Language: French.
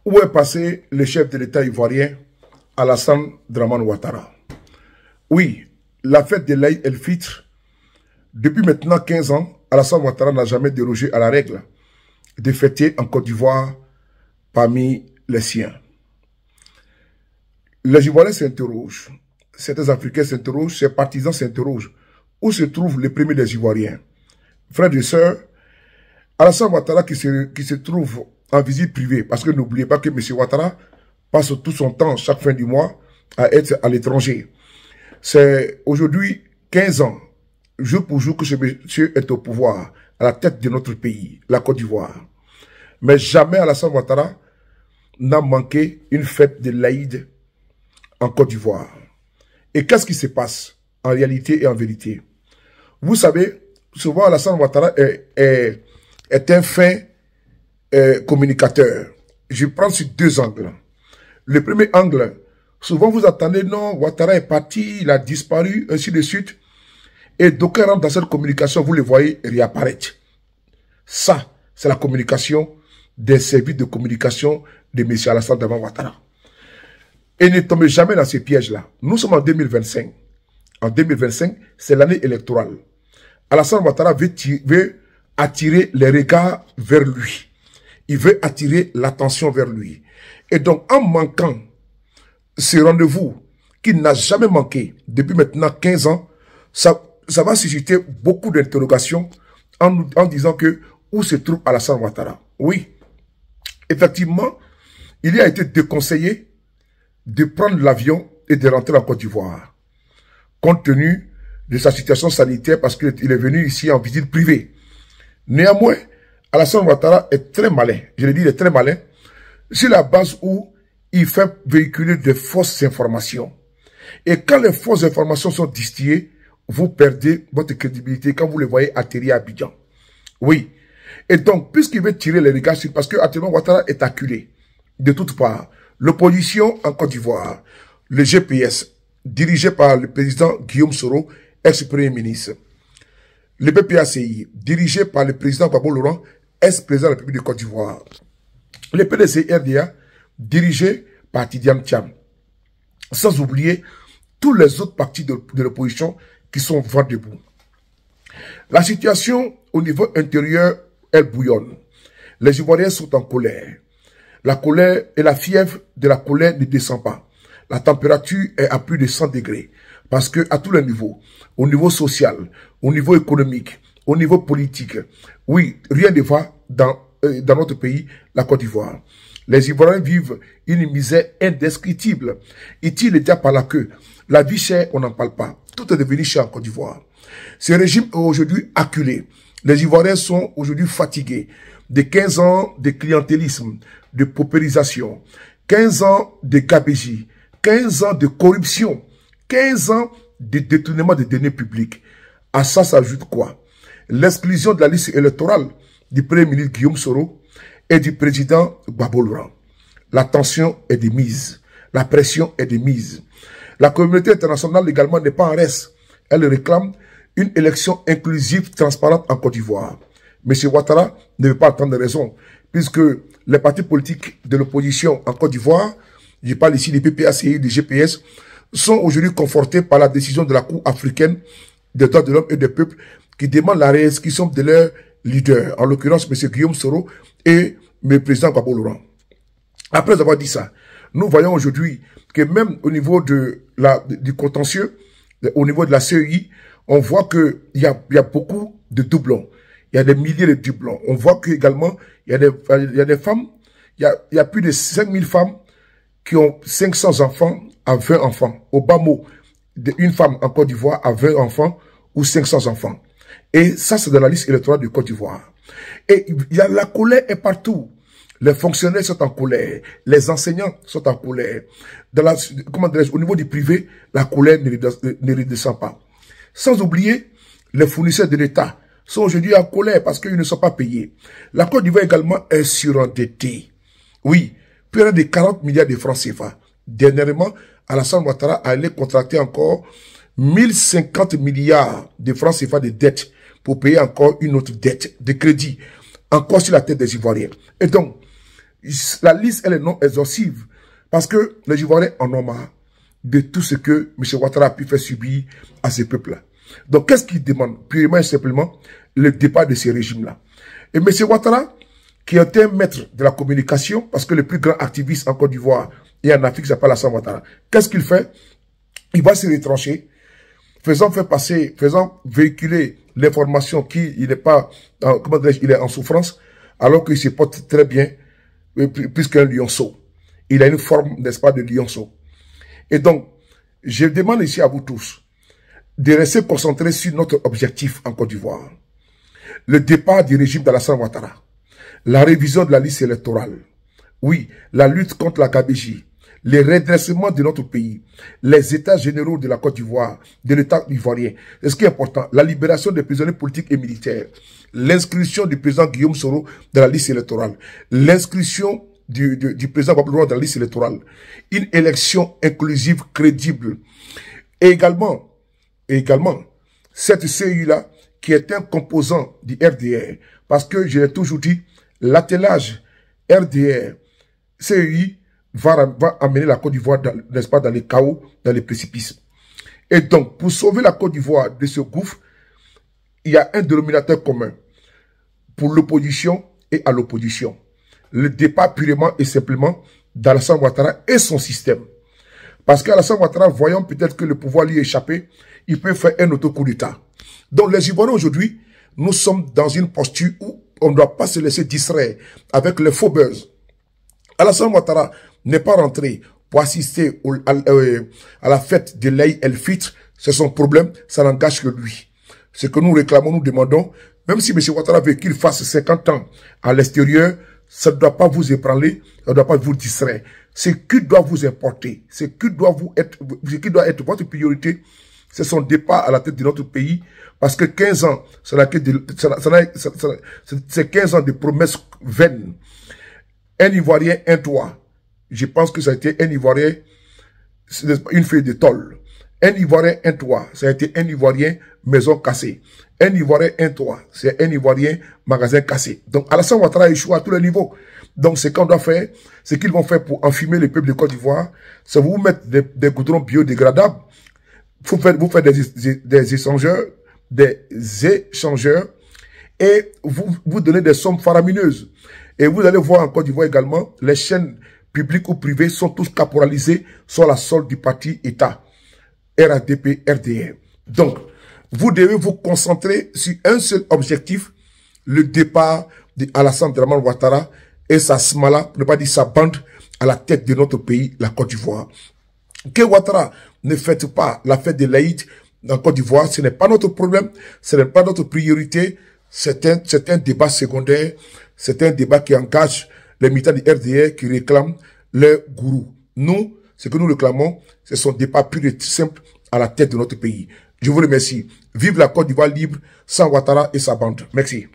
Où est passé le chef de l'État ivoirien, Alassane Dramane Ouattara? Oui, la fête de l'Aïd el-Fitr, depuis maintenant 15 ans, Alassane Ouattara n'a jamais dérogé à la règle de fêter en Côte d'Ivoire parmi les siens. Les Ivoiriens s'interrogent, certains Africains s'interrogent, ses partisans s'interrogent. Où se trouve le premier des Ivoiriens? Frères et sœurs, Alassane Ouattara qui se trouve en visite privée, parce que n'oubliez pas que M. Ouattara passe tout son temps, chaque fin du mois, à être à l'étranger. C'est aujourd'hui 15 ans, jour pour jour, que ce monsieur est au pouvoir, à la tête de notre pays, la Côte d'Ivoire. Mais jamais Alassane Ouattara n'a manqué une fête de l'Aïd en Côte d'Ivoire. Et qu'est-ce qui se passe en réalité et en vérité? Vous savez, souvent Alassane Ouattara est un fin communicateur. Je prends sur deux angles. Le premier angle, souvent vous attendez, non, Ouattara est parti, il a disparu, ainsi de suite. Et d'aucuns rentrent dans cette communication, vous les voyez réapparaître. Ça, c'est la communication des services de communication de M. Alassane Dramane Ouattara. Et ne tombez jamais dans ces pièges-là. Nous sommes en 2025. En 2025, c'est l'année électorale. Alassane Ouattara veut attirer les regards vers lui. Il veut attirer l'attention vers lui. Et donc, en manquant ce rendez-vous qu'il n'a jamais manqué depuis maintenant 15 ans, ça va susciter beaucoup d'interrogations en disant que où se trouve Alassane Ouattara. Oui, effectivement, il a été déconseillé de prendre l'avion et de rentrer en Côte d'Ivoire, compte tenu de sa situation sanitaire, parce qu'il est venu ici en visite privée. Néanmoins, Alassane Ouattara est très malin, je l'ai dit, il est très malin, sur la base où il fait véhiculer de fausses informations. Et quand les fausses informations sont distillées, vous perdez votre crédibilité quand vous les voyez atterrir à Abidjan. Oui. Et donc, puisqu'il veut tirer les regards sur, parce que actuellement Ouattara est acculé de toutes parts. L'opposition en Côte d'Ivoire, le GPS, dirigé par le président Guillaume Soro, ex-premier ministre. Le BPACI, dirigé par le président Gbagbo Laurent, ex-président de la République de Côte d'Ivoire. Le PDC-RDA, dirigé par Tidiane Thiam. Sans oublier tous les autres partis de l'opposition qui sont vent debout. La situation au niveau intérieur, elle bouillonne. Les Ivoiriens sont en colère. La colère et la fièvre de la colère ne descend pas. La température est à plus de 100 degrés. Parce que à tous les niveaux, au niveau social, au niveau économique, au niveau politique, oui, rien ne va dans notre pays, la Côte d'Ivoire. Les Ivoiriens vivent une misère indescriptible. Il tire les diable par la queue. La vie chère, on n'en parle pas. Tout est devenu cher en Côte d'Ivoire. Ce régime est aujourd'hui acculé. Les Ivoiriens sont aujourd'hui fatigués de 15 ans de clientélisme, de paupérisation, 15 ans de gabegie, 15 ans de corruption, 15 ans de détournement des deniers publics. À ça s'ajoute quoi? L'exclusion de la liste électorale du premier ministre Guillaume Soro et du président Gbagbo Laurent. La tension est de mise. La pression est de mise. La communauté internationale également n'est pas en reste. Elle réclame une élection inclusive, transparente en Côte d'Ivoire. M. Ouattara ne veut pas attendre raison, puisque les partis politiques de l'opposition en Côte d'Ivoire, je parle ici des PPACI, des GPS, sont aujourd'hui confortés par la décision de la Cour africaine des droits de l'homme et des peuples qui demande la réinscription de leurs leaders, en l'occurrence M. Guillaume Soro et le président Gbagbo Laurent. Après avoir dit ça, nous voyons aujourd'hui que même au niveau du contentieux, au niveau de la CEI, on voit qu'il y a beaucoup de doublons. Il y a des milliers de doublons. On voit qu'également, il y a des femmes, il y a plus de 5000 femmes qui ont 500 enfants à 20 enfants. Au bas mot, une femme en Côte d'Ivoire a 20 enfants ou 500 enfants. Et ça, c'est dans la liste électorale de Côte d'Ivoire. Et la colère est partout. Les fonctionnaires sont en colère. Les enseignants sont en colère. Au niveau du privé, la colère ne redescend pas. Sans oublier, les fournisseurs de l'État sont aujourd'hui en colère parce qu'ils ne sont pas payés. La Côte d'Ivoire également est surendettée. Oui, plus de 40 milliards de francs CFA. Dernièrement, Alassane Ouattara allait contracter encore 1050 milliards de francs CFA de dettes pour payer encore une autre dette de crédit, encore sur la tête des Ivoiriens. Et donc, La liste, elle est non exhaustive. Parce que les Ivoiriens en ont marre de tout ce que M. Ouattara a pu faire subir à ces peuples-là. Donc, qu'est-ce qu'ils demandent? Purement et simplement, le départ de ces régimes-là. Et M. Ouattara, qui est un maître de la communication, parce que le plus grand activiste en Côte d'Ivoire et en Afrique s'appelle Alassane Ouattara, qu'est-ce qu'il fait? Il va se retrancher, faisant véhiculer l'information qu'il n'est pas, comment dirais-je, il est en souffrance, alors qu'il se porte très bien, puisqu'un lionceau. Il a une forme, n'est-ce pas, de lionceau. Et donc, je demande ici à vous tous de rester concentrés sur notre objectif en Côte d'Ivoire. Le départ du régime d'Alassane Ouattara. La révision de la liste électorale. Oui, la lutte contre la KBJ. Les redressements de notre pays. Les états généraux de la Côte d'Ivoire, de l'état ivoirien. Et ce qui est important, la libération des prisonniers politiques et militaires. L'inscription du président Guillaume Soro dans la liste électorale. L'inscription du président Babouloua dans la liste électorale. Une élection inclusive, crédible. Et également, cette CEI-là, qui est un composant du RDR. Parce que, je l'ai toujours dit, l'attelage RDR, CEI, va amener la Côte d'Ivoire, n'est-ce pas, dans les chaos, dans les précipices. Et donc, pour sauver la Côte d'Ivoire de ce gouffre, il y a un dénominateur commun pour l'opposition et à l'opposition. Le départ purement et simplement d'Alassane Ouattara et son système. Parce qu'Alassane Ouattara, voyant peut-être que le pouvoir lui échappé, il peut faire un autre coup d'État. Donc les Ivoiriens aujourd'hui, nous sommes dans une posture où on ne doit pas se laisser distraire avec les faux buzz. Alassane Ouattara n'est pas rentré pour assister à la fête de l'Aïd el-Fitr. C'est son problème, ça n'engage que lui. Ce que nous réclamons, nous demandons, même si M. Ouattara veut qu'il fasse 50 ans à l'extérieur, ça ne doit pas vous ébranler, ça ne doit pas vous distraire. Ce qui doit vous importer, ce qui doit être votre priorité, c'est son départ à la tête de notre pays, parce que 15 ans, c'est 15 ans de promesses vaines. Un Ivoirien, un toit. Je pense que ça a été un Ivoirien, une feuille de tôle. Un Ivoirien, un toit. Ça a été un Ivoirien, maison cassée. Un Ivoirien, un toit. C'est un Ivoirien, magasin cassé. Donc, Alassane Ouattara échoue à tous les niveaux. Donc, ce qu'on doit faire, ce qu'ils vont faire pour enfumer le peuple de Côte d'Ivoire, c'est vous mettre des goudrons biodégradables. Vous faites des échangeurs, et vous donnez des sommes faramineuses. Et vous allez voir en Côte d'Ivoire également, les chaînes publiques ou privées sont tous caporalisées sur la solde du parti État, RADP, RDR. Donc, vous devez vous concentrer sur un seul objectif, le départ d'Alassane Ouattara et sa smala, pour ne pas dire sa bande, à la tête de notre pays, la Côte d'Ivoire. Que Ouattara ne fête pas la fête de l'Aïd en Côte d'Ivoire, ce n'est pas notre problème, ce n'est pas notre priorité, c'est un débat secondaire, c'est un débat qui engage les militants du RDR qui réclament leur gourou. Nous, ce que nous réclamons, c'est son départ pur et simple à la tête de notre pays. Je vous remercie. Vive la Côte d'Ivoire libre, sans Ouattara et sa bande. Merci.